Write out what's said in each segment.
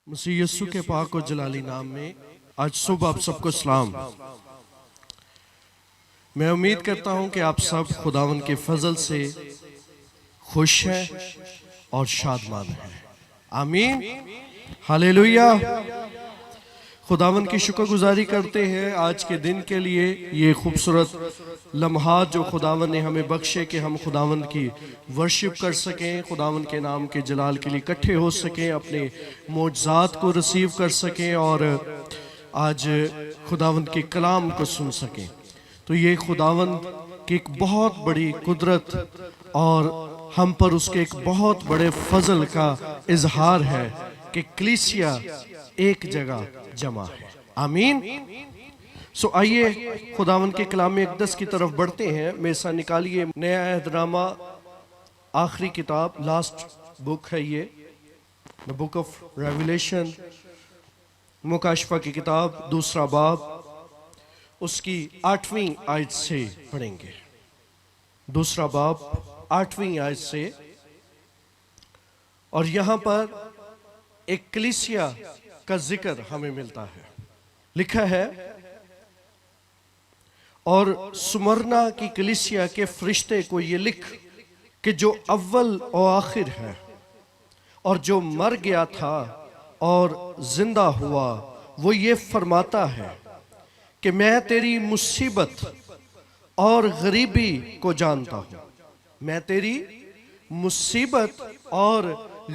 मसीह यस्सु के पाक और जलाली नाम में आज सुबह आप सबको सलाम। मैं उम्मीद करता हूं कि आप सब खुदावन के फजल से खुश हैं और शादमान हैं। आमीन, हालेलुया। खुदावन की शुक्रगुजारी करते हैं आज के दिन के लिए, ये खूबसूरत लम्हात जो खुदावन ने हमें बख्शे कि हम खुदावन की वर्शिप कर सकें, खुदावन के नाम के जलाल के लिए इकट्ठे हो सकें, अपने मौजज़ात को रिसीव कर सकें और आज खुदावन के कलाम को सुन सकें। तो ये खुदावन की एक बहुत बड़ी कुदरत और हम पर उसके एक बहुत बड़े फजल का इजहार है कि कलीसिया एक जगह जमा है। आमीन। सो आइए खुदावन के कलाम अक़दस की तरफ बढ़ते हैं। मेसा निकालिए, नया अहदनामा आखिरी किताब, लास्ट बुक है ये, द बुक ऑफ रेवलेशन, मुकाशफा की किताब, दूसरा बाब, उसकी 8वीं आयत से पढ़ेंगे। दूसरा बाब 8वीं आयत से, और यहां पर एक कलीसिया का जिक्र हमें मिलता है। लिखा है, और सुमरना की कलीसिया के फरिश्ते को ये लिख कि जो अव्वल और आखिर है और जो मर गया था और जिंदा हुआ, वो ये फरमाता है कि मैं तेरी मुसीबत और गरीबी को जानता हूं। मैं तेरी मुसीबत और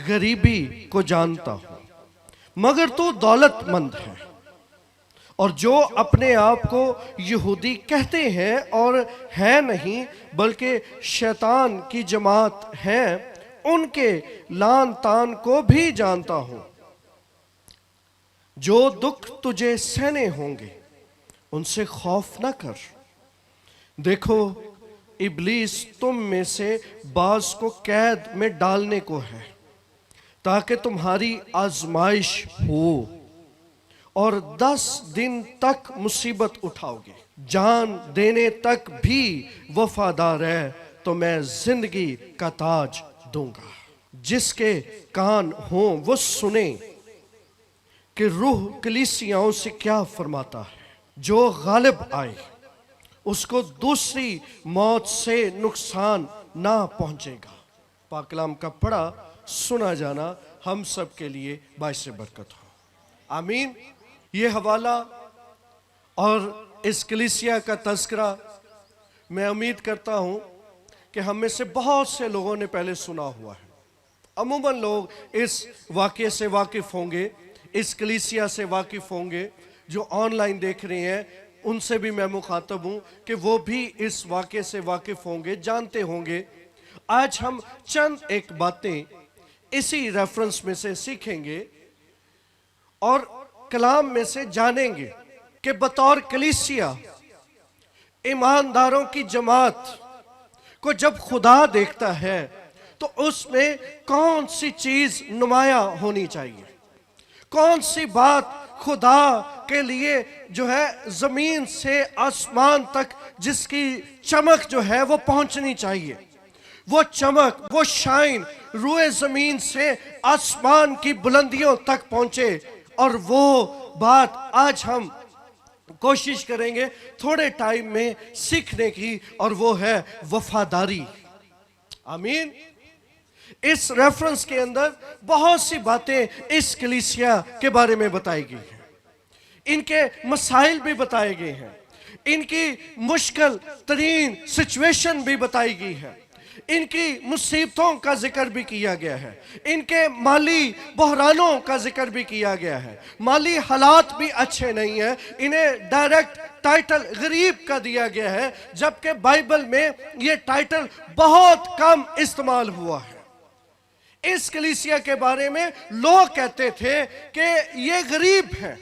गरीबी को जानता हूं, मगर तू दौलतमंद है, और जो अपने आप को यहूदी कहते हैं और है नहीं बल्कि शैतान की जमात हैं, उनके लान तान को भी जानता हूं। जो दुख तुझे सहने होंगे उनसे खौफ न कर। देखो, इब्लीस तुम में से बाज को कैद में डालने को है ताकि तुम्हारी आजमाइश हो, और 10 दिन तक मुसीबत उठाओगे। जान देने तक भी वफादार है तो मैं जिंदगी का ताज दूंगा। जिसके कान हो वो सुने कि रूह कलीसियाओं से क्या फरमाता है। जो गालिब आए उसको दूसरी मौत से नुकसान ना पहुंचेगा। पाक कलाम का पढ़ा सुना जाना हम सब के लिए बाइस बरकत हो। आमीन। ये हवाला और इस कलीसिया का तज़किरा मैं उम्मीद करता हूं कि हम में से बहुत से लोगों ने पहले सुना हुआ है। अमूमन लोग इस वाक़े से वाकिफ़ होंगे, इस कलीसिया से वाकिफ़ होंगे। जो ऑनलाइन देख रहे हैं उनसे भी मैं मुखातब हूं कि वो भी इस वाक़े से वाकिफ़ होंगे, जानते होंगे। आज हम चंद एक बातें इसी रेफरेंस में से सीखेंगे और कलाम में से जानेंगे कि बतौर कलीसिया ईमानदारों की जमात को जब खुदा देखता है तो उसमें कौन सी चीज नुमाया होनी चाहिए, कौन सी बात खुदा के लिए जो है जमीन से आसमान तक जिसकी चमक जो है वो पहुंचनी चाहिए। वो चमक, वो शाइन रूए जमीन से आसमान की बुलंदियों तक पहुंचे, और वो बात आज हम कोशिश करेंगे थोड़े टाइम में सीखने की, और वो है वफादारी। आमीन। इस रेफरेंस के अंदर बहुत सी बातें इस कलीसिया के बारे में बताई गई हैं, इनके मसाइल भी बताए गए हैं, इनकी मुश्किल तरीन सिचुएशन भी बताई गई है, इनकी मुसीबतों का जिक्र भी किया गया है, इनके माली बहरानों का जिक्र भी किया गया है। माली हालात भी अच्छे नहीं है, इन्हें डायरेक्ट टाइटल गरीब का दिया गया है, जबकि बाइबल में यह टाइटल बहुत कम इस्तेमाल हुआ है। इस कलीसिया के बारे में लोग कहते थे कि ये गरीब हैं,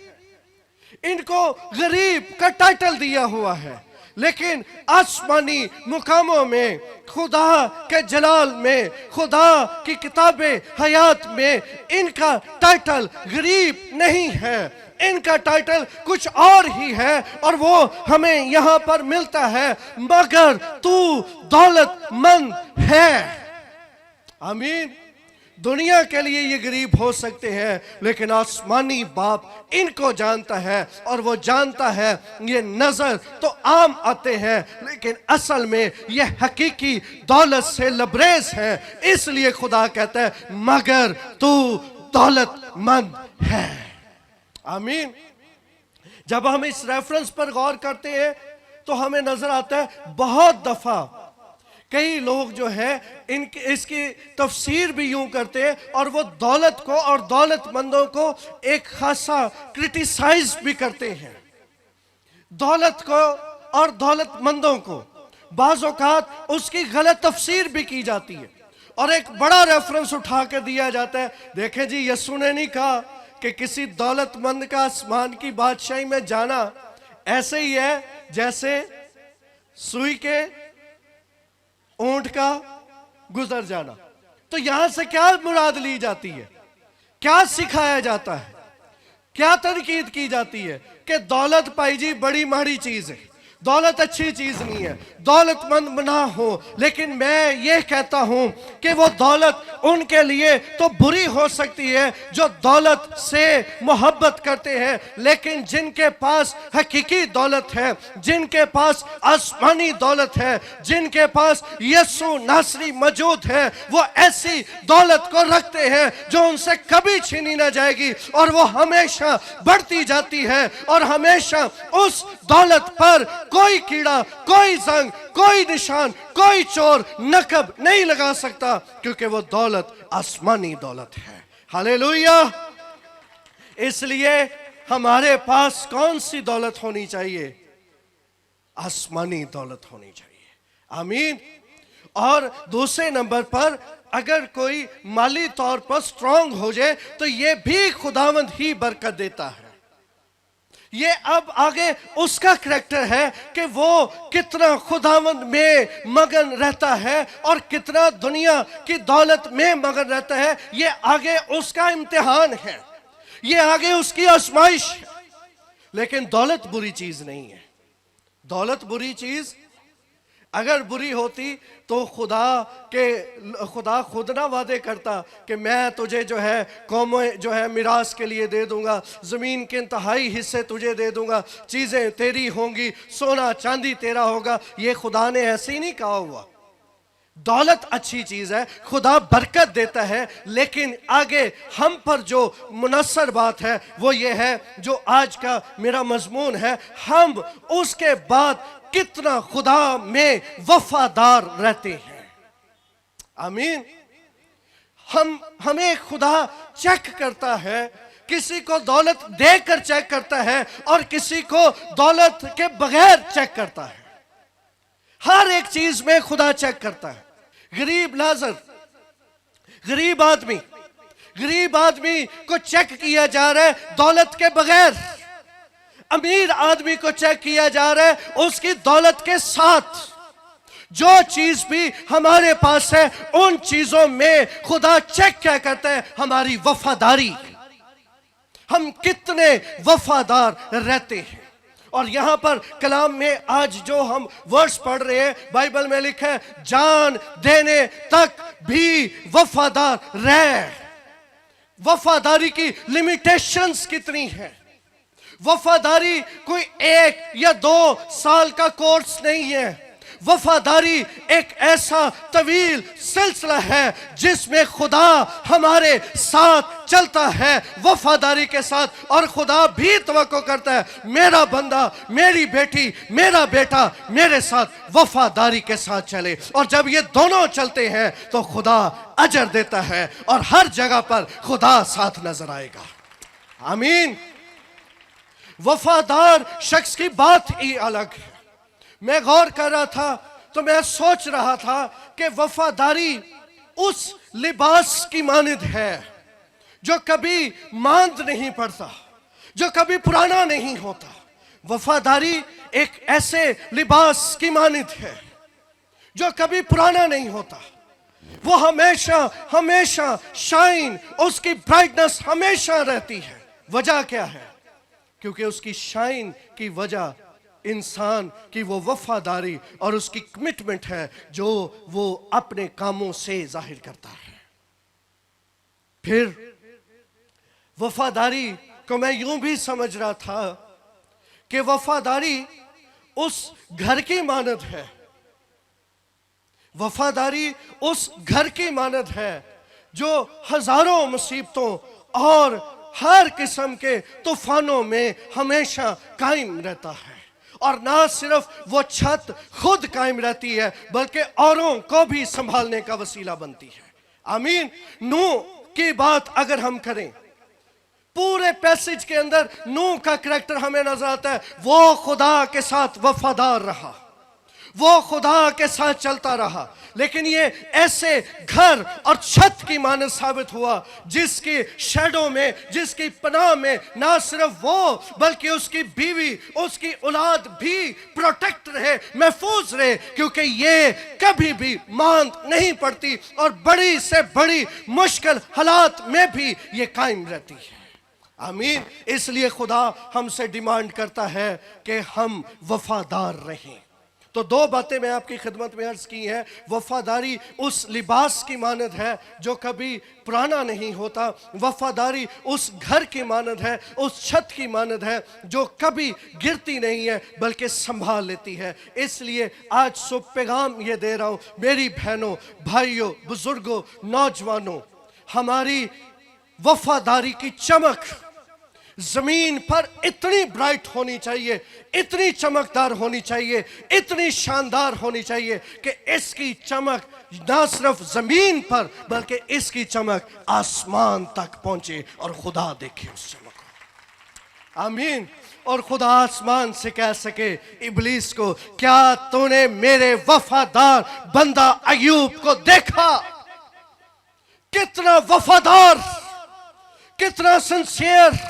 इनको गरीब का टाइटल दिया हुआ है, लेकिन आसमानी मुकामों में, खुदा के जलाल में, खुदा की किताबे हयात में इनका टाइटल गरीब नहीं है, इनका टाइटल कुछ और ही है, और वो हमें यहां पर मिलता है, मगर तू दौलतमंद है। आमीन। दुनिया के लिए ये गरीब हो सकते हैं, लेकिन आसमानी बाप इनको जानता है और वो जानता है ये नजर तो आम आते हैं, लेकिन असल में ये हकीकी दौलत से लबरेज है। इसलिए खुदा कहता है मगर तू दौलतमंद है। आमीन। जब हम इस रेफरेंस पर गौर करते हैं तो हमें नजर आता है बहुत दफा कई लोग जो है इसकी तफसीर भी यूं करते हैं और वो दौलत को और दौलतमंदों को एक खासा क्रिटिसाइज भी करते हैं। दौलत को और दौलतमंदों को बाज़ औक़ात उसकी गलत तफसीर भी की जाती है और एक बड़ा रेफरेंस उठा कर दिया जाता है। देखें जी, यीशु ने नहीं कहा कि किसी दौलतमंद का आसमान की बादशाही में जाना ऐसे ही है जैसे सुई के ऊंट का गुजर जाना। तो यहां से क्या मुराद ली जाती है, क्या सिखाया जाता है, क्या तनकीद की जाती है कि दौलत पाई जी बड़ी माड़ी चीज है, दौलत अच्छी चीज नहीं है, दौलतमंद बना हो। लेकिन मैं ये कहता हूं कि वो दौलत उनके लिए तो बुरी हो सकती है जो दौलत से मोहब्बत करते हैं, लेकिन जिनके पास हकीकी दौलत है, जिनके पास आसमानी दौलत है, जिनके पास यीशु नासरी मौजूद है, वो ऐसी दौलत को रखते हैं जो उनसे कभी छीनी ना जाएगी और वो हमेशा बढ़ती जाती है और हमेशा उस दौलत पर कोई कीड़ा, कोई जंग, कोई निशान, कोई चोर नकब नहीं लगा सकता, क्योंकि वो दौलत आसमानी दौलत है। हालेलुया। इसलिए हमारे पास कौन सी दौलत होनी चाहिए? आसमानी दौलत होनी चाहिए। आमीन। और दूसरे नंबर पर अगर कोई माली तौर पर स्ट्रांग हो जाए तो ये भी खुदावंद ही बरकत देता है। ये अब आगे उसका करैक्टर है कि वो कितना खुदावंद में मगन रहता है और कितना दुनिया की दौलत में मगन रहता है। ये आगे उसका इम्तिहान है, ये आगे उसकी आजमाइश है। लेकिन दौलत बुरी चीज नहीं है। दौलत बुरी चीज अगर बुरी होती तो खुदा खुद ना वादे करता कि मैं तुझे जो है कौमें जो है मिरास के लिए दे दूंगा, जमीन के इंतहाई हिस्से तुझे दे दूंगा, चीजें तेरी होंगी, सोना चांदी तेरा होगा। ये खुदा ने ऐसे ही नहीं कहा हुआ। दौलत अच्छी चीज है, खुदा बरकत देता है, लेकिन आगे हम पर जो मुनस्सर बात है वो ये है जो आज का मेरा मजमून है, हम उसके बाद कितना खुदा में वफादार रहते हैं। आमीन। हमें खुदा चेक करता है, किसी को दौलत देकर चेक करता है और किसी को दौलत के बगैर चेक करता है। हर एक चीज में खुदा चेक करता है। गरीब लाजर, गरीब आदमी को चेक किया जा रहा है दौलत के बगैर। अमीर आदमी को चेक किया जा रहा है उसकी दौलत के साथ। जो चीज भी हमारे पास है उन चीजों में खुदा चेक क्या करता है? हमारी वफादारी, हम कितने वफादार रहते हैं। और यहां पर कलाम में आज जो हम वर्स पढ़ रहे हैं, बाइबल में लिखा है जान देने तक भी वफादार रह। वफादारी की लिमिटेशंस कितनी है? वफादारी कोई 1 या 2 साल का कोर्स नहीं है। वफादारी एक ऐसा तवील सिलसिला है जिसमें खुदा हमारे साथ चलता है वफादारी के साथ, और खुदा भी तवक्को करता है मेरा बंदा, मेरी बेटी, मेरा बेटा मेरे साथ वफादारी के साथ चले। और जब ये दोनों चलते हैं तो खुदा अजर देता है और हर जगह पर खुदा साथ नजर आएगा। आमीन। वफादार शख्स की बात ही अलग है। मैं गौर कर रहा था तो मैं सोच रहा था कि वफादारी उस लिबास की मानिंद है जो कभी मांद नहीं पड़ता, जो कभी पुराना नहीं होता। वफादारी एक ऐसे लिबास की मानिंद है जो कभी पुराना नहीं होता। वो हमेशा हमेशा शाइन, उसकी ब्राइटनेस हमेशा रहती है। वजह क्या है? क्योंकि उसकी शाइन की वजह इंसान की वो वफादारी और उसकी कमिटमेंट है जो वो अपने कामों से जाहिर करता है। फिर वफादारी को मैं यूं भी समझ रहा था कि वफादारी उस घर की मानद है, वफादारी उस घर की मानद है जो हजारों मुसीबतों और हर किस्म के तूफानों में हमेशा कायम रहता है। और ना सिर्फ वो छत खुद कायम रहती है बल्कि औरों को भी संभालने का वसीला बनती है। आमीन। नूह की बात अगर हम करें, पूरे पैसेज के अंदर नूह का करैक्टर हमें नजर आता है। वो खुदा के साथ वफादार रहा, वो खुदा के साथ चलता रहा, लेकिन ये ऐसे घर और छत की मानद साबित हुआ जिसकी शैडो में, जिसकी पनाह में ना सिर्फ वो बल्कि उसकी बीवी, उसकी औलाद भी प्रोटेक्ट रहे, महफूज रहे, क्योंकि ये कभी भी मांद नहीं पड़ती और बड़ी से बड़ी मुश्किल हालात में भी ये कायम रहती है। आमीन। इसलिए खुदा हमसे डिमांड करता है कि हम वफादार रहें। तो दो बातें मैं आपकी खिदमत में अर्ज की हैं। वफादारी उस लिबास की मानद है जो कभी पुराना नहीं होता, वफादारी उस घर की मानद है, उस छत की मानद है जो कभी गिरती नहीं है बल्कि संभाल लेती है। इसलिए आज शुभ पैगाम ये दे रहा हूं मेरी बहनों, भाइयों, बुजुर्गों, नौजवानों, हमारी वफादारी की चमक जमीन पर इतनी ब्राइट होनी चाहिए, इतनी चमकदार होनी चाहिए, इतनी शानदार होनी चाहिए कि इसकी चमक ना सिर्फ जमीन पर बल्कि इसकी चमक आसमान तक पहुंचे और खुदा देखे उस चमक को। आमीन। और खुदा आसमान से कह सके इब्लीस को, क्या तूने मेरे वफादार बंदा अय्यूब को देखा? कितना वफादार, कितना सिंसियर,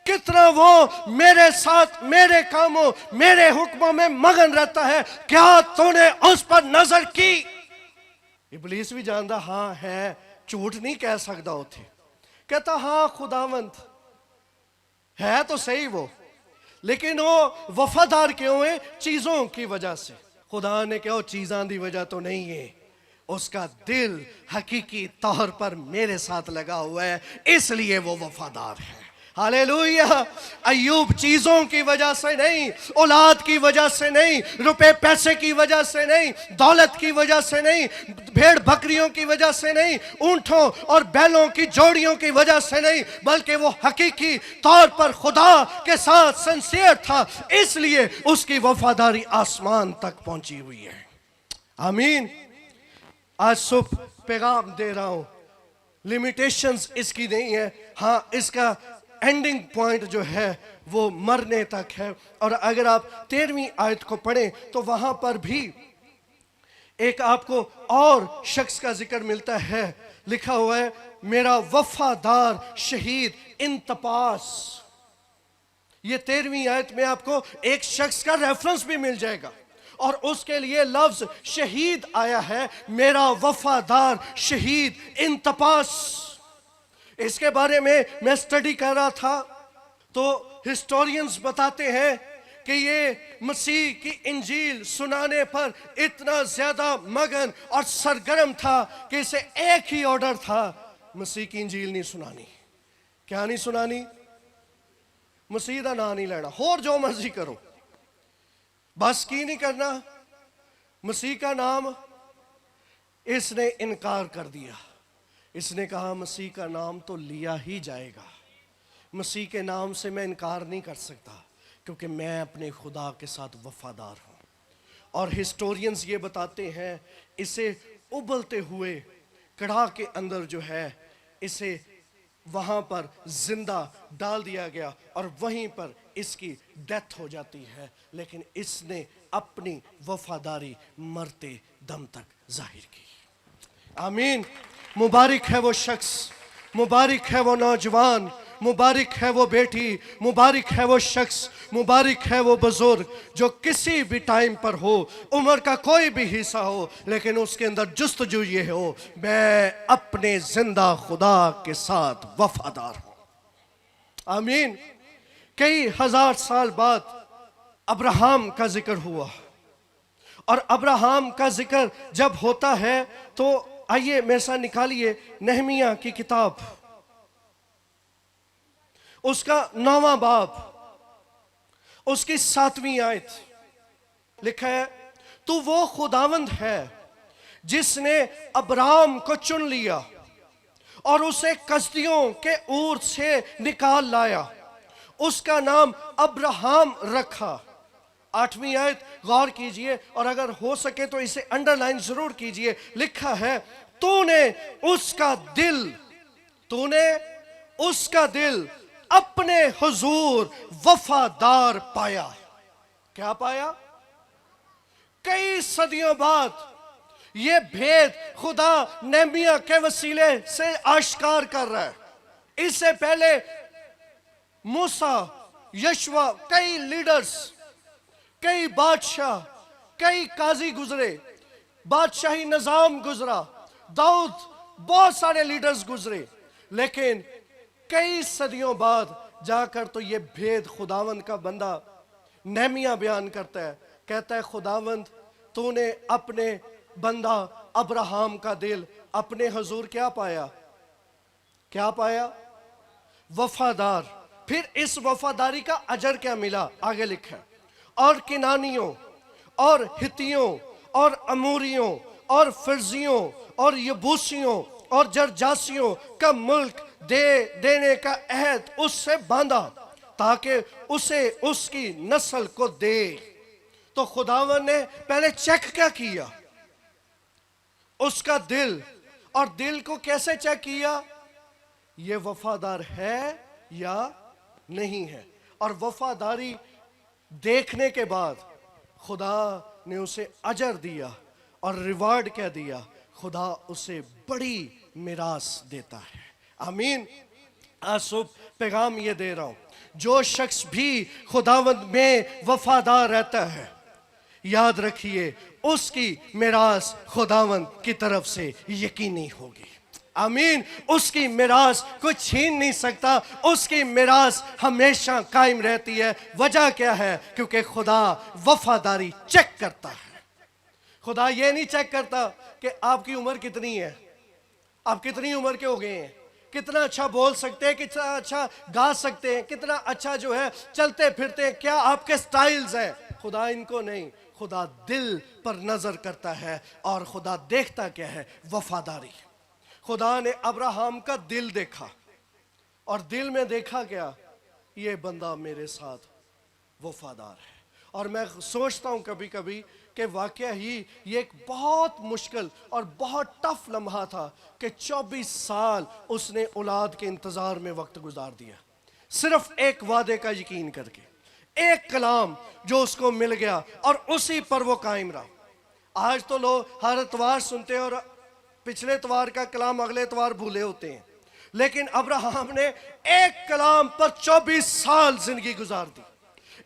कितना वो मेरे साथ, मेरे कामों, मेरे हुक्मों में मगन रहता है। क्या तूने उस पर नजर की? इब्लीस भी जानता हाँ है, झूठ नहीं कह सकता उसे। कहता हाँ खुदावंद है तो सही वो, लेकिन वो वफादार क्यों है? चीजों की वजह से। खुदा ने कहा चीज़ां दी वजह तो नहीं है, उसका दिल हकीकी तौर पर मेरे साथ लगा हुआ है, इसलिए वो वफादार है। हालेलुया। अय्यूब चीजों की वजह से नहीं, औलाद की वजह से नहीं, रुपए पैसे की वजह से नहीं, दौलत की वजह से नहीं, भेड़ बकरियों की वजह से नहीं, ऊंटों और बैलों की जोड़ियों की वजह से नहीं, बल्कि वो हकीकी तौर पर खुदा के साथ सिंसियर था, इसलिए उसकी वफादारी आसमान तक पहुंची हुई है। आमीन। आज शुभ पैगाम दे रहा हूं, लिमिटेशंस इसकी नहीं है, हाँ इसका एंडिंग पॉइंट जो है वो मरने तक है। और अगर आप 13वीं आयत को पढ़ें तो वहां पर भी एक आपको और शख्स का जिक्र मिलता है। लिखा हुआ है मेरा वफादार शहीद इंतपास। ये 13वीं आयत में आपको एक शख्स का रेफरेंस भी मिल जाएगा और उसके लिए लफ्ज शहीद आया है, मेरा वफादार शहीद इंतपास। इसके बारे में मैं स्टडी कर रहा था तो हिस्टोरियंस बताते हैं कि ये मसीह की इंजील सुनाने पर इतना ज्यादा मगन और सरगर्म था कि इसे एक ही ऑर्डर था, मसीह की इंजील नहीं सुनानी। क्या नहीं सुनानी? मसीह का नाम नहीं लेना, होर जो मर्जी करो, बस की नहीं करना मसीह का नाम। इसने इनकार कर दिया, इसने कहा मसीह का नाम तो लिया ही जाएगा, मसीह के नाम से मैं इनकार नहीं कर सकता क्योंकि मैं अपने खुदा के साथ वफादार हूँ। और हिस्टोरियंस ये बताते हैं इसे उबलते हुए कढ़ा के अंदर जो है इसे वहाँ पर जिंदा डाल दिया गया और वहीं पर इसकी डेथ हो जाती है, लेकिन इसने अपनी वफादारी मरते दम तक जाहिर की। आमीन। मुबारक है वो शख्स, मुबारक है वो नौजवान, मुबारक है वो बेटी, मुबारक है वो शख्स, मुबारक है वो बुजुर्ग जो किसी भी टाइम पर हो, उम्र का कोई भी हिस्सा हो, लेकिन उसके अंदर जुस्तजू ये हो मैं अपने जिंदा खुदा के साथ वफादार हूं। आमीन। कई हजार साल बाद अब्राहम का जिक्र हुआ और अब्राहम का जिक्र जब होता है तो आइए मेरे साथ निकालिए नहमिया की किताब। उसका 9वां बाब, उसकी 7वीं आयत लिखा है, तू वो खुदावंद है जिसने अब्राम को चुन लिया और उसे कसदियों के ऊर से निकाल लाया, उसका नाम अब्राहम रखा। 8वीं आयत गौर कीजिए और अगर हो सके तो इसे अंडरलाइन जरूर कीजिए। लिखा है, तूने उसका दिल अपने हुजूर वफादार पाया। क्या पाया? कई सदियों बाद ये भेद खुदा नेहमिया के वसीले से आश्कार कर रहा है। इससे पहले मूसा, यशवा, कई लीडर्स, कई बादशाह, कई काजी गुजरे, बादशाही निजाम गुजरा, दाऊद, बहुत सारे लीडर्स गुजरे, लेकिन कई सदियों बाद जाकर तो ये भेद खुदावंद का बंदा नेहमिया बयान करता है। कहता है, खुदावंद तूने अपने बंदा अब्राहम का दिल अपने हुजूर क्या पाया? क्या पाया? वफादार। फिर इस वफादारी का अजर क्या मिला? आगे लिखा है, और किनानियों और हितियों और अमूरियों और फिरजियों और यबूसियों और जरजासियों का मुल्क देने का अहद उससे बांधा ताकि उसे उसकी नस्ल को दे। तो खुदावन ने पहले चेक क्या किया? उसका दिल। और दिल को कैसे चेक किया? ये वफादार है या नहीं है। और वफादारी देखने के बाद खुदा ने उसे अजर दिया और रिवार्ड क्या दिया? खुदा उसे बड़ी मिरास देता है। आमीन। आज सुबह पैगाम ये दे रहा हूं, जो शख्स भी खुदावंद में वफादार रहता है, याद रखिए उसकी मिरास खुदावंद की तरफ से यकीनी होगी। आमीन। उसकी मिरास कोई छीन नहीं सकता, उसकी मिरास हमेशा कायम रहती है। वजह क्या है? क्योंकि खुदा वफादारी चेक करता है। खुदा ये नहीं चेक करता कि आपकी उम्र कितनी है, आप कितनी उम्र के हो गए हैं, कितना अच्छा बोल सकते हैं, कितना अच्छा गा सकते हैं, कितना अच्छा जो है चलते फिरते हैं, क्या आपके स्टाइल्स हैं। खुदा इनको नहीं, खुदा दिल पर नजर करता है। और खुदा देखता क्या है? वफादारी। खुदा ने अब्राहम का दिल देखा और दिल में देखा क्या? ये बंदा मेरे साथ वफादार है। और मैं सोचता हूं कभी कभी कि वाकया ही ये एक बहुत मुश्किल और बहुत टफ लम्हा था कि 24 साल उसने औलाद के इंतजार में वक्त गुजार दिया, सिर्फ एक वादे का यकीन करके, एक कलाम जो उसको मिल गया और उसी पर वो कायम रहा। आज तो लोग हर इतवार सुनते हैं और पिछले इतवार का कलाम अगले इतवार भूले होते हैं, लेकिन अब्राहम ने एक कलाम पर 24 साल जिंदगी गुजार दी।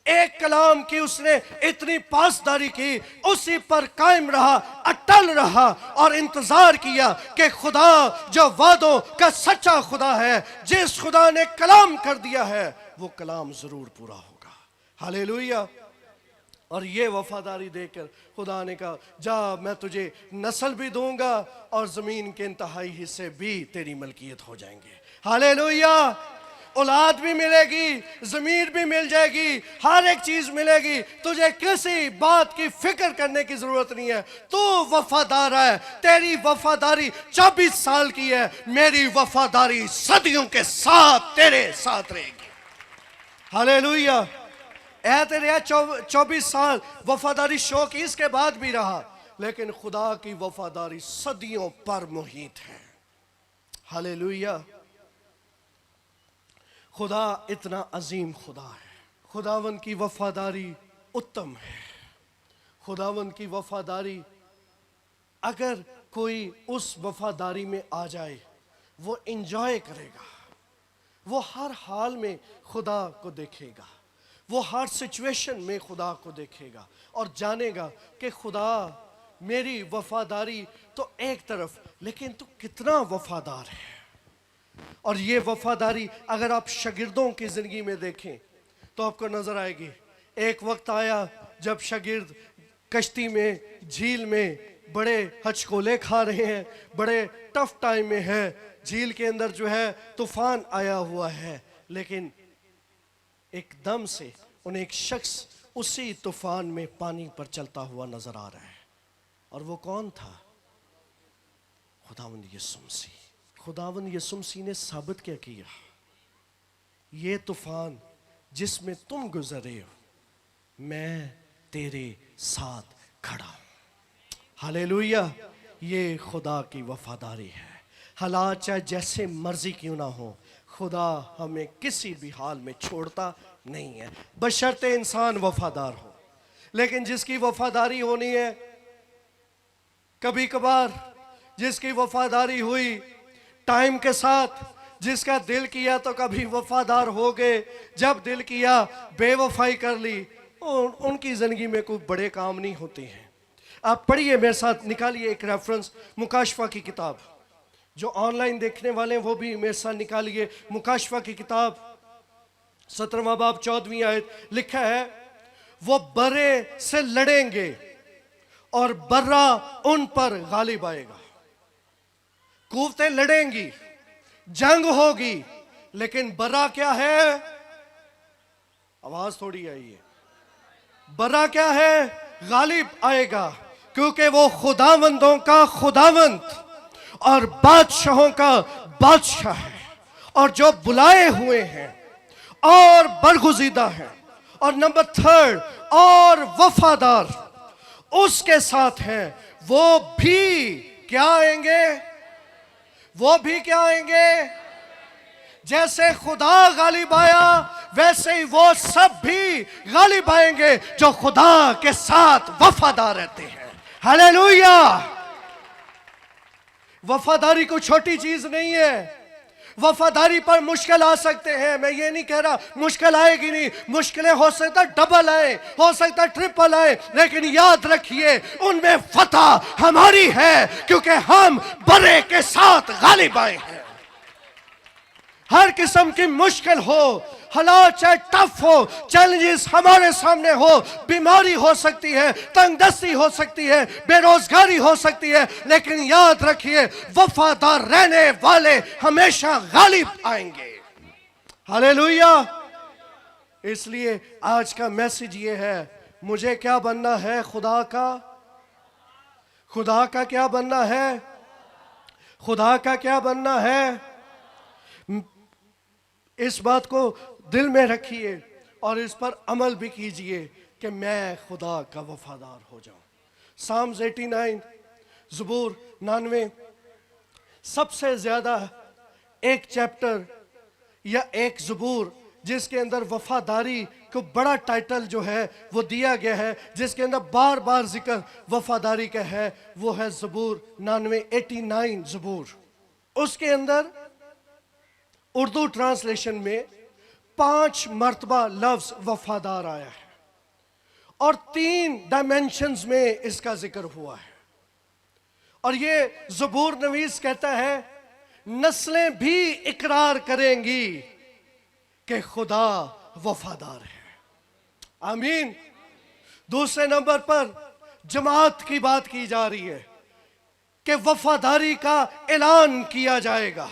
एक कलाम की उसने इतनी पासदारी की, उसी पर कायम रहा, अटल रहा और इंतजार किया कि खुदा जो वादों का सच्चा खुदा है, जिस खुदा ने कलाम कर दिया है, वो कलाम जरूर पूरा होगा। हालेलुया। और ये वफादारी देखकर खुदा ने कहा, जा मैं तुझे नस्ल भी दूंगा और जमीन के इंतहाई हिस्से भी तेरी मलकियत हो जाएंगे। हालेलुया। औलाद भी मिलेगी, जमीन भी मिल जाएगी, हर एक चीज मिलेगी। तुझे किसी बात की फिक्र करने की जरूरत नहीं है। तू वफादार है, तेरी वफादारी 24 साल की है, मेरी वफादारी सदियों के साथ तेरे साथ रहेगी। हालेलुया। ऐ तेरे 24 साल वफादारी शो की, इसके बाद भी रहा, लेकिन खुदा की वफादारी सदियों पर मुहित है। हालेलुया। खुदा इतना अजीम खुदा है, खुदावन की वफादारी उत्तम है। खुदावन की वफादारी, अगर कोई उस वफादारी में आ जाए, वो एंजॉय करेगा, वो हर हाल में खुदा को देखेगा, वो हर सिचुएशन में खुदा को देखेगा और जानेगा कि खुदा मेरी वफादारी तो एक तरफ, लेकिन तू कितना वफादार है। और ये वफादारी अगर आप शागिर्दों की जिंदगी में देखें तो आपको नजर आएगी। एक वक्त आया जब शागिर्द कश्ती में, झील में बड़े हचकोले खा रहे हैं, बड़े टफ टाइम में है, झील के अंदर जो है तूफान आया हुआ है, लेकिन एकदम से उन्हें एक शख्स उसी तूफान में पानी पर चलता हुआ नजर आ रहा है। और वो कौन था? खुदावंद यीशु मसीह। खुदावंद यीशु मसीह ने साबित क्या किया? ये तूफान जिसमें तुम गुजरे हो, मैं तेरे साथ खड़ा हूं। हालेलुया। ये खुदा की वफादारी है। हालात चाहे जैसे मर्जी क्यों ना हो, खुदा हमें किसी भी हाल में छोड़ता नहीं है, बशर्ते इंसान वफादार हो। लेकिन जिसकी वफादारी होनी है, कभी कभार जिसकी वफादारी हुई टाइम के साथ, जिसका दिल किया तो कभी वफादार हो गए, जब दिल किया बेवफाई कर ली, उनकी जिंदगी में कोई बड़े काम नहीं होते हैं। आप पढ़िए मेरे साथ, निकालिए एक रेफरेंस, मुकाशफा की किताब। जो ऑनलाइन देखने वाले हैं वो भी मेरे साथ निकालिए। मुकाशफा की किताब 17वां बाब 14वीं आयत लिखा है, वो बर्रे से लड़ेंगे और बर्रा उन पर गालिब आएगा। कुव्वतें लड़ेंगी, जंग होगी, लेकिन बर्रा क्या है? आवाज थोड़ी आई है। बर्रा क्या है? गालिब आएगा, क्योंकि वो खुदावंदों का खुदावंद और बादशाहों का बादशाह है, और जो बुलाए हुए हैं और बरगुजीदा हैं, और नंबर 3 और वफादार उसके साथ हैं। वो भी क्या आएंगे? वो भी क्या आएंगे? जैसे खुदा गालिब आया, वैसे ही वो सब भी गालिब आएंगे जो खुदा के साथ वफादार रहते हैं। हालेलुया। वफादारी कोई छोटी चीज नहीं है। वफादारी पर मुश्किल आ सकते हैं, मैं ये नहीं कह रहा मुश्किल आएगी नहीं, मुश्किलें हो सकता डबल आए, हो सकता ट्रिपल आए, लेकिन याद रखिए उनमें फतह हमारी है, क्योंकि हम बड़े के साथ गालिब आए हैं। हर किस्म की मुश्किल हो, हालात चाहे टफ हो, चैलेंजेस हमारे सामने हो, बीमारी हो सकती है, तंगदस्ती हो सकती है, बेरोजगारी हो सकती है, लेकिन याद रखिए वफादार रहने वाले हमेशा गालिब आएंगे। हालेलुया। इसलिए आज का मैसेज ये है, मुझे क्या बनना है? खुदा का। खुदा का क्या बनना है? खुदा का क्या बनना है? इस बात को दिल में रखिए और इस पर अमल भी कीजिए कि मैं खुदा का वफादार हो जाऊं। साम्स 89, ज़बूर 99, सबसे ज्यादा एक चैप्टर या एक ज़बूर जिसके अंदर वफादारी को बड़ा टाइटल जो है वो दिया गया है, जिसके अंदर बार बार जिक्र वफादारी का है, वो है ज़बूर 99, 89 ज़बूर। उसके अंदर उर्दू ट्रांसलेशन में 5 मर्तबा लफ्ज वफादार आया है और 3 डायमेंशंस में इसका जिक्र हुआ है। और ये ज़बूर नवीस कहता है, नस्लें भी इकरार करेंगी कि खुदा वफादार है। आमीन। दूसरे नंबर पर जमात की बात की जा रही है कि वफादारी का ऐलान किया जाएगा।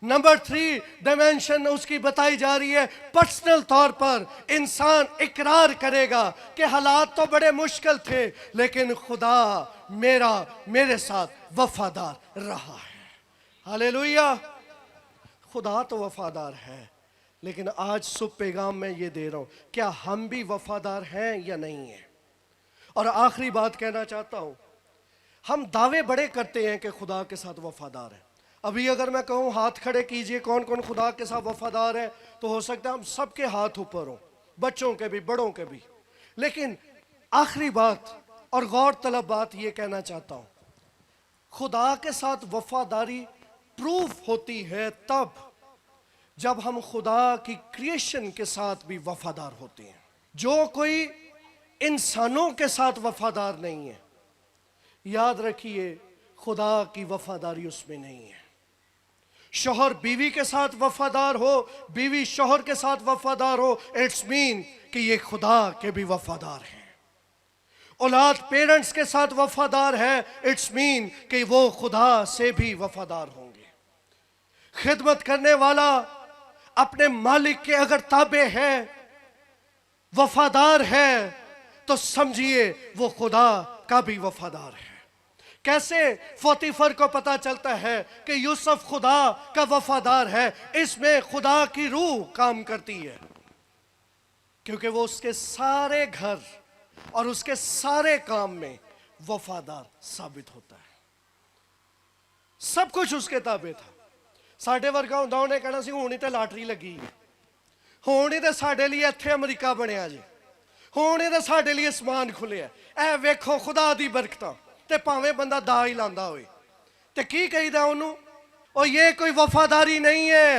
नंबर 3 डायमेंशन उसकी बताई जा रही है, पर्सनल तौर पर इंसान इकरार करेगा कि हालात तो बड़े मुश्किल थे, लेकिन खुदा मेरे साथ वफादार रहा है। हालेलुया। खुदा तो वफादार है, लेकिन आज सुबह पैगाम में ये दे रहा हूं, क्या हम भी वफादार हैं या नहीं है? और आखिरी बात कहना चाहता हूं, हम दावे बड़े करते हैं कि खुदा के साथ वफादार है। अभी अगर मैं कहूँ हाथ खड़े कीजिए कौन कौन खुदा के साथ वफादार है, तो हो सकता है हम सबके हाथ ऊपर हों, बच्चों के भी बड़ों के भी। लेकिन आखिरी बात और गौर तलब बात ये कहना चाहता हूँ, खुदा के साथ वफादारी प्रूफ होती है तब जब हम खुदा की क्रिएशन के साथ भी वफादार होते हैं। जो कोई इंसानों के साथ वफादार नहीं है, याद रखिए खुदा की वफादारी उसमें नहीं है। शौहर बीवी के साथ वफादार हो, बीवी शौहर के साथ वफादार हो, इट्स मीन कि ये खुदा के भी वफादार हैं। औलाद पेरेंट्स के साथ वफादार है, इट्स मीन कि वो खुदा से भी वफादार होंगे। खिदमत करने वाला अपने मालिक के अगर ताबे है, वफादार है, तो समझिए वो खुदा का भी वफादार है। कैसे पोतीफर को पता चलता है कि यूसुफ खुदा का वफादार है? इसमें खुदा की रूह काम करती है, क्योंकि वो उसके सारे घर और उसके सारे काम में वफादार साबित होता है। सब कुछ उसके ताबे था। साडे वर्गा हुंदा उहने कहना सी हुण ही ते लाटरी लगी है, हुण ही ते साडे लिए इत्थे अमरीका बनिया जी, हुण ही ते साडे लिए आसमान खुलिया। ऐ वेखो खुदा दी बरकतां। ते भावें बंदा दा ही लांदा होए ते की कहीदा ओनू? और ये कोई वफादारी नहीं है,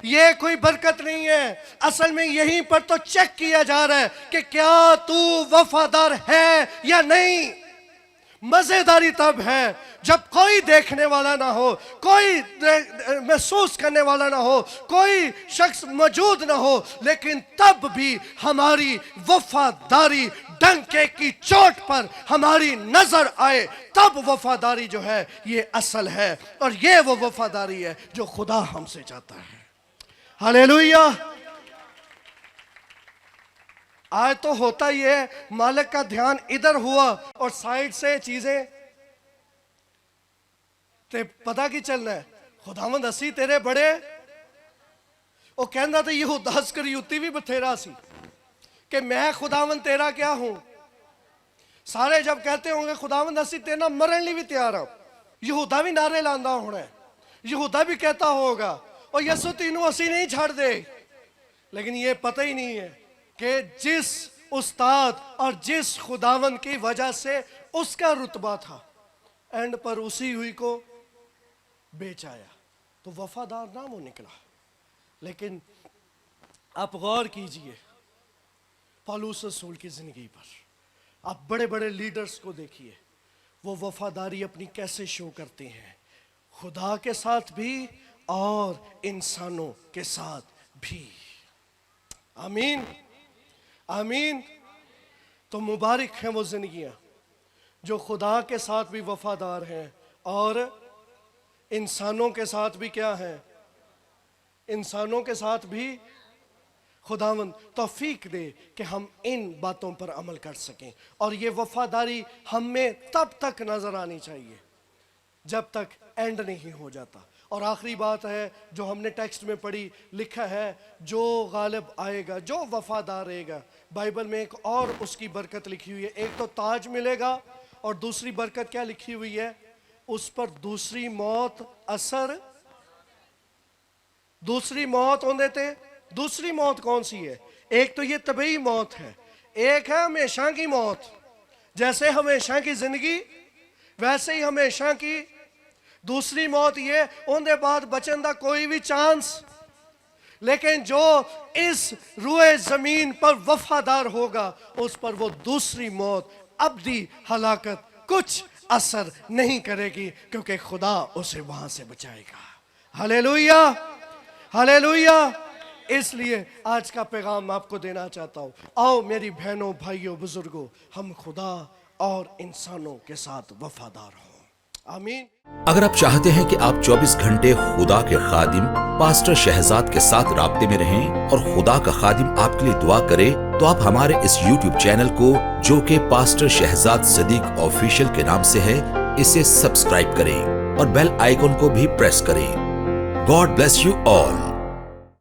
ये कोई बरकत नहीं है। असल में यहीं पर तो चेक किया जा रहा है कि क्या तू वफादार है या नहीं। मजेदारी तब है जब कोई देखने वाला ना हो, कोई महसूस करने वाला ना हो, कोई शख्स मौजूद ना हो, लेकिन तब भी हमारी वफादारी डंके की चोट पर हमारी नजर आए, तब वफादारी जो है ये असल है। और ये वो वफादारी है जो खुदा हमसे चाहता है। हालेलुया। आज तो होता ही है, मालिक का ध्यान इधर हुआ और साइड से चीजें ते पता की चलना है, खुदावंद असी तेरे बड़े। वो कहना तो यहूदा इस्करियोती भी बथेरा सी कि मैं खुदावंद तेरा क्या हूं। सारे जब कहते होंगे खुदावंद असी तेरे नाल मरन लिए भी तैयार हां, यहूदा भी नारे लांदा होना है, यहूदा भी कहता होगा और यसु तीनों असी नहीं छड़ दे। लेकिन ये पता ही नहीं है कि जिस उस्ताद और जिस खुदावंद की वजह से उसका रुतबा था, एंड पर उसी हुई को बेच आया, तो वफादार ना वो निकला। लेकिन आप गौर कीजिए पौलुस रसूल की जिंदगी पर, आप बड़े बड़े लीडर्स को देखिए, वो वफादारी अपनी कैसे शो करते हैं, खुदा के साथ भी और इंसानों के साथ भी। आमीन आमीन। तो मुबारक हैं वो जिंदगियां जो खुदा के साथ भी वफादार हैं और इंसानों के साथ भी क्या है, इंसानों के साथ भी। खुदावंद तौफीक दे कि हम इन बातों पर अमल कर सकें। और ये वफादारी हम में तब तक नजर आनी चाहिए जब तक एंड नहीं हो जाता। और आखिरी बात है जो हमने टेक्स्ट में पढ़ी, लिखा है जो गालिब आएगा, जो वफादार रहेगा। बाइबल में एक और उसकी बरकत लिखी हुई है, एक तो ताज मिलेगा और दूसरी बरकत क्या लिखी हुई है, उस पर दूसरी मौत असर। दूसरी मौत होने थे, दूसरी मौत कौन सी है? एक तो ये तबीयी मौत है, एक है हमेशा की मौत। जैसे हमेशा की जिंदगी वैसे ही हमेशा की दूसरी मौत ये, उनके बाद बचन का कोई भी चांस। लेकिन जो इस रुए जमीन पर वफादार होगा उस पर वो दूसरी मौत, अबदी हलाकत कुछ असर नहीं करेगी, क्योंकि खुदा उसे वहां से बचाएगा। Hallelujah hallelujah. इसलिए आज का पैगाम आपको देना चाहता हूं, आओ मेरी बहनों भाइयों बुजुर्गों, हम खुदा और इंसानों के साथ वफादार हों। आमीन। अगर आप चाहते हैं कि आप 24 घंटे खुदा के खादिम पास्टर शहजाद के साथ राब्ते में रहें और खुदा का खादिम आपके लिए दुआ करे, तो आप हमारे इस YouTube चैनल को, जो कि पास्टर शहजाद सदीक ऑफिशियल के नाम से है, इसे सब्सक्राइब करें और बेल आइकन को भी प्रेस करें। God bless you all.